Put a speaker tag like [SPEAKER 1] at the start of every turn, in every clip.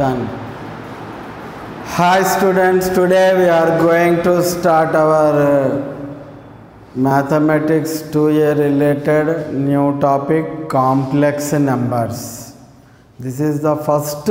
[SPEAKER 1] Done. Hi students, today we are going to start our mathematics 2A related new topic, complex numbers. This is the first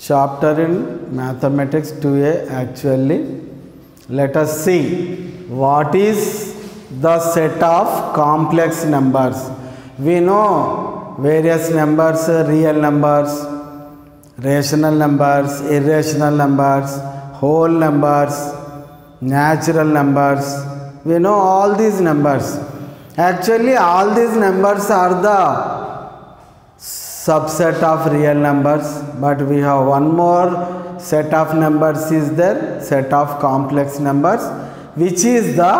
[SPEAKER 1] chapter in mathematics 2A actually. Let us see what is the set of complex numbers. We know various numbers, real numbers, rational numbers, irrational numbers, whole numbers, natural numbers. We know all these numbers. Actually, all these numbers are the subset of real numbers, but we have one more set of numbers is there, set of complex numbers, which is the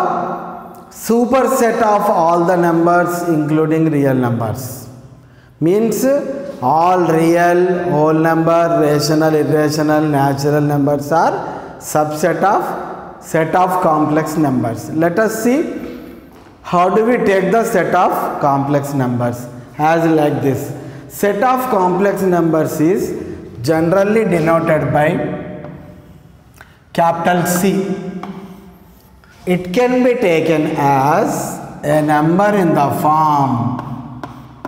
[SPEAKER 1] superset of all the numbers including real numbers. Means all real, whole number, rational, irrational, natural numbers are subset of set of complex numbers. Let us see how do we take the set of complex numbers as like this. Set of complex numbers is generally denoted by capital C. It can be taken as a number in the form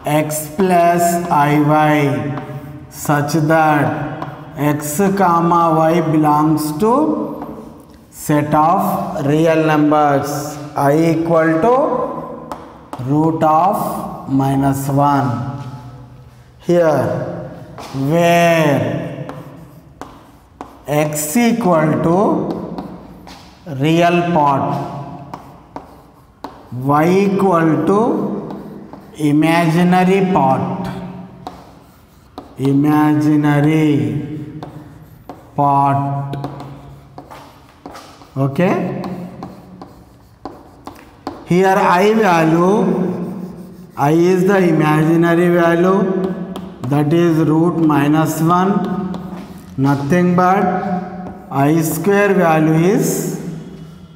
[SPEAKER 1] x plus iy such that x comma y belongs to set of real numbers I equal to root of minus 1. Here where x equal to real part, y equal to imaginary part, okay. Here I value, I is the imaginary value, that is root minus 1, nothing but I square value is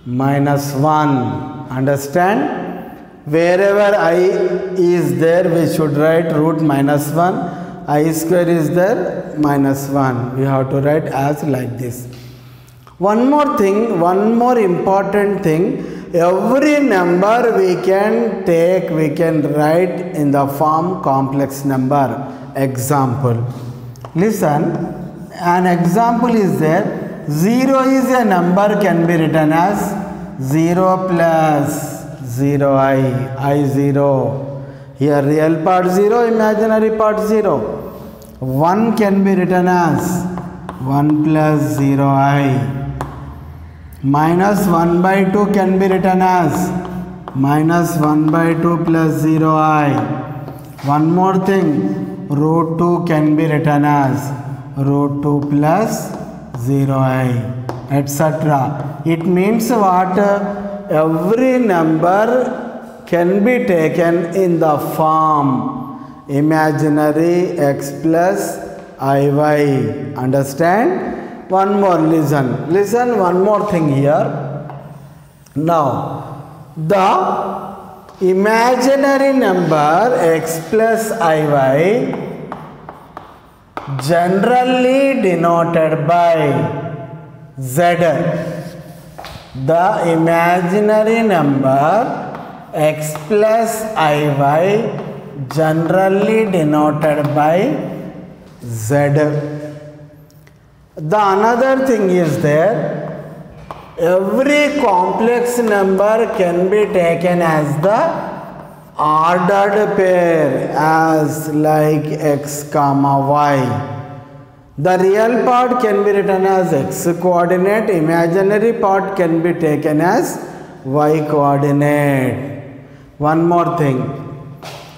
[SPEAKER 1] minus 1. Understand? Wherever I is there, we should write root minus 1. I square is there, minus 1. We have to write as like this. One more thing, one more important thing. Every number we can take, we can write in the form complex number. Example. Listen, an example is there. 0 is a number can be written as 0 plus 0 I 0. Here real part 0, imaginary part 0. 1 can be written as 1 plus 0 I. Minus 1 by 2 can be written as minus 1 by 2 plus 0 I. One more thing, root 2 can be written as root 2 plus 0 I, etc. It means what? Every number can be taken in the form imaginary x plus iy. Understand? One more, listen one more thing here. Now the imaginary number x plus iy generally denoted by z. The imaginary number x plus iy generally denoted by z. The another thing is there, every complex number can be taken as the ordered pair as like x comma y. The real part can be written as x coordinate, imaginary part can be taken as y coordinate. One more thing.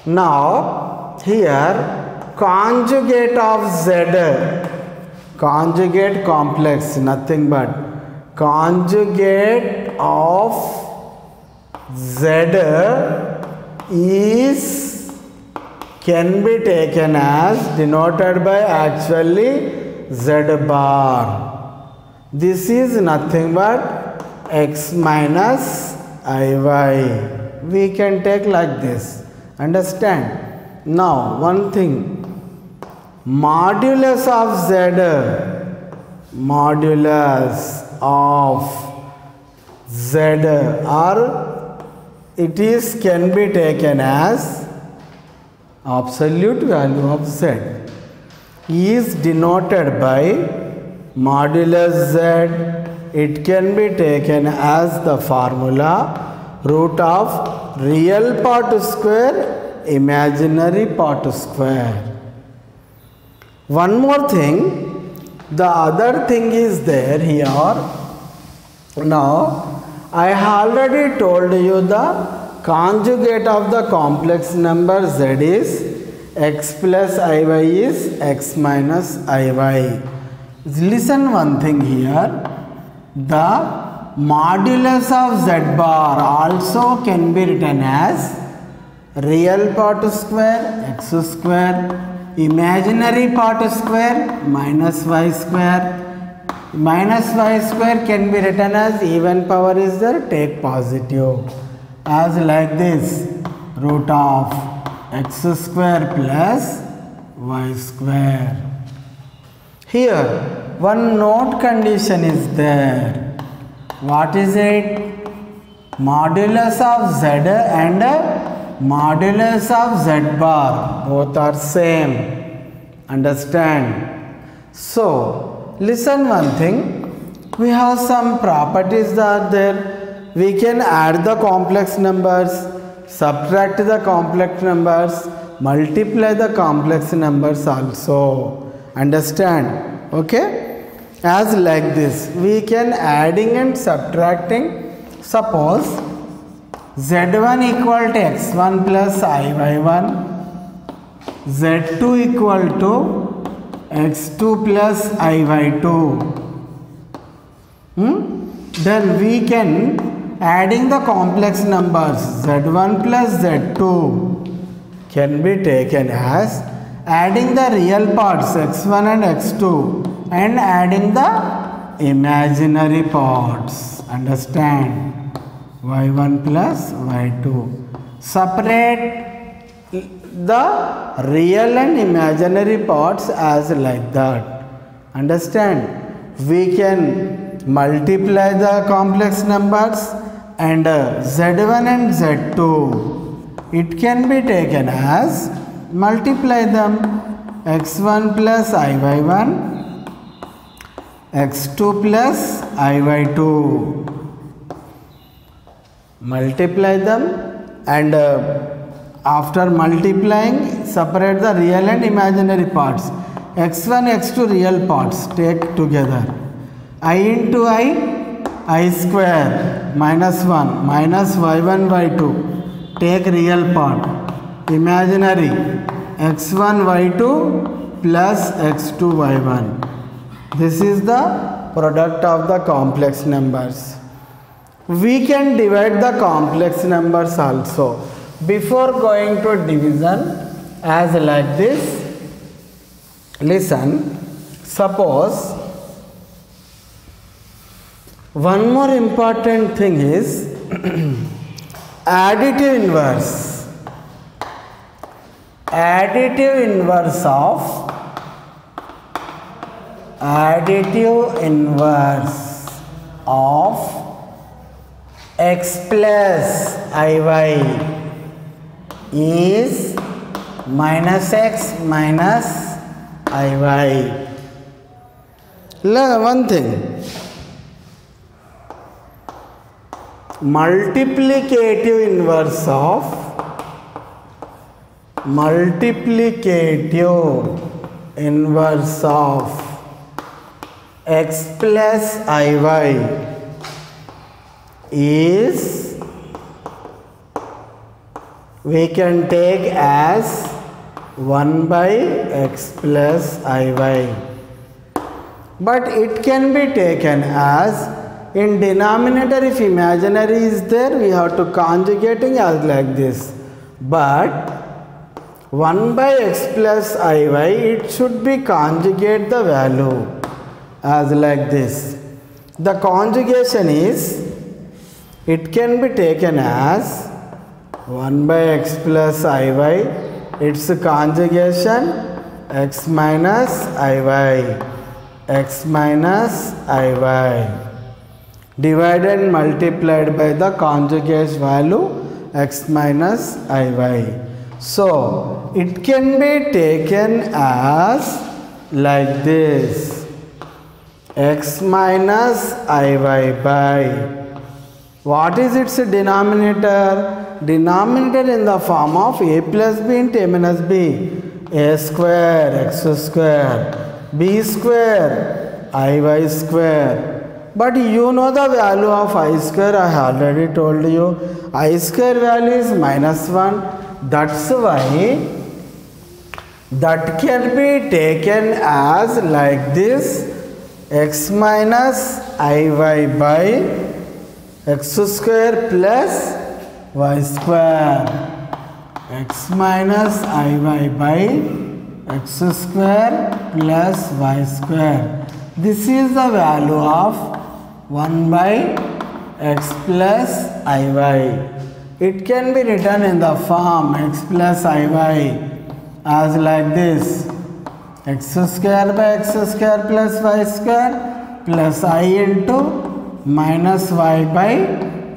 [SPEAKER 1] Now here conjugate of z, conjugate complex, nothing but conjugate of z is can be taken as denoted by actually z bar. This is nothing but x minus iy. We can take like this. Understand? Now one thing, modulus of z, modulus of z, or it is can be taken as absolute value of z, is denoted by modulus z. It can be taken as the formula root of real part square, imaginary part square. One more thing, the other thing is there here. Now I already told you the conjugate of the complex number z is x plus iy is x minus iy. Listen one thing here, the modulus of z bar also can be written as real part square x square, imaginary part square minus y square. Minus y square can be written as even power is there, take positive, as like this, root of x square plus y square. Here one note condition is there. What is it? Modulus of z and modulus of z bar both are same. Understand? So listen one thing, we have some properties that are there. We can add the complex numbers, subtract the complex numbers, multiply the complex numbers also. Understand? Okay? As like this, we can adding and subtracting. Suppose z1 equal to x1 plus iy1, z2 equal to x2 plus iy2. Then we can adding the complex numbers z1 plus z2 can be taken as adding the real parts x1 and x2 and adding the imaginary parts. Understand? y1 plus y2. Separate the real and imaginary parts as like that. Understand? We can multiply the complex numbers and z1 and z2. It can be taken as multiply them, x1 plus iy1, x2 plus iy2. Multiply them and after multiplying, separate the real and imaginary parts. x1, x2 real parts take together. I into I square minus 1 minus y1 y2 take real part. Imaginary x1 y2 plus x2 y1. This is the product of the complex numbers. We can divide the complex numbers also. Before going to division, as like this, listen, suppose one more important thing is additive inverse. Additive inverse of x plus iy is minus x minus iy. One thing, multiplicative inverse of x plus iy is, we can take as 1 by x plus iy, but it can be taken as in denominator. If imaginary is there, we have to conjugating as like this, but 1 by x plus iy, it should be conjugate the value as like this. The conjugation is, it can be taken as 1 by x plus iy, its conjugation x minus iy, x minus iy, divided and multiplied by the conjugate value x minus iy. So it can be taken as like this, x minus iy by, what is its denominator? Denominator in the form of a plus b into a minus b, a square x square, b square iy square. But you know the value of I square, I have already told you. I square value is -1. That's why that can be taken as like this, x minus iy by x square plus y square, x minus iy by x square plus y square. This is the value of 1 by x plus iy. It can be written in the form x plus iy as like this, x square by x square plus y square plus I into minus y by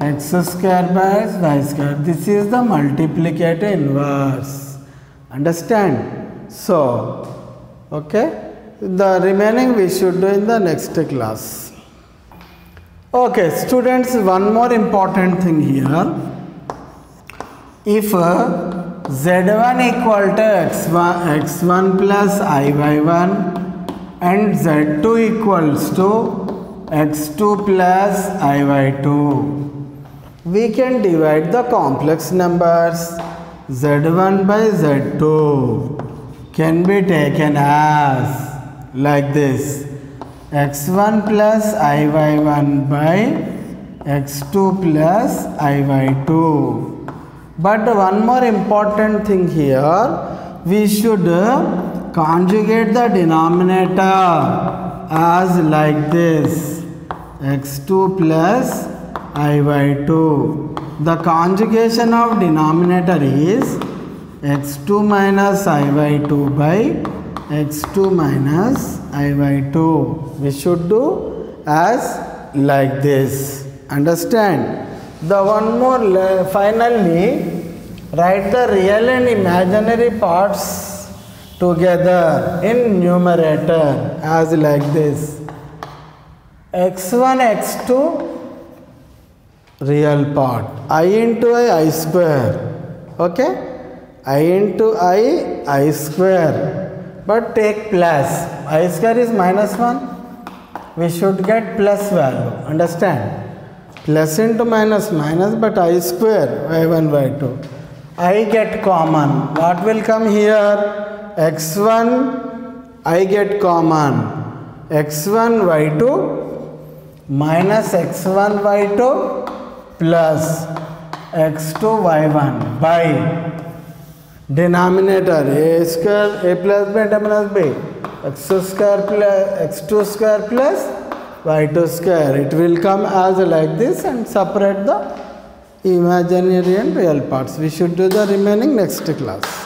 [SPEAKER 1] x square by y square. This is the multiplicative inverse. Understand? So, okay. The remaining we should do in the next class. Okay, students, one more important thing here. If z1 equal to x1 plus iy1 and z2 equals to x2 plus iy2, we can divide the complex numbers. Z1 by Z2 can be taken as like this, x1 plus iy1 by x2 plus iy2. But one more important thing here, we should conjugate the denominator as like this, x2 plus iy2. The conjugation of denominator is x2 minus iy2 by x2 minus iy2. We should do as like this. Understand? The one more, finally, write the real and imaginary parts together in numerator as like this, x1 x2 real part, I into I square, okay, I into I square, but take plus, I square is -1, we should get plus value, understand, plus into minus minus, but I square, y1 y2, I get common, what will come here, x1 I get common, x1 y2 minus x1 y2 plus x2 y1 by denominator a square, a plus b and a minus b, x square plus x2 square plus y2 square. It will come as like this, and separate the imaginary and real parts. We should do the remaining next class.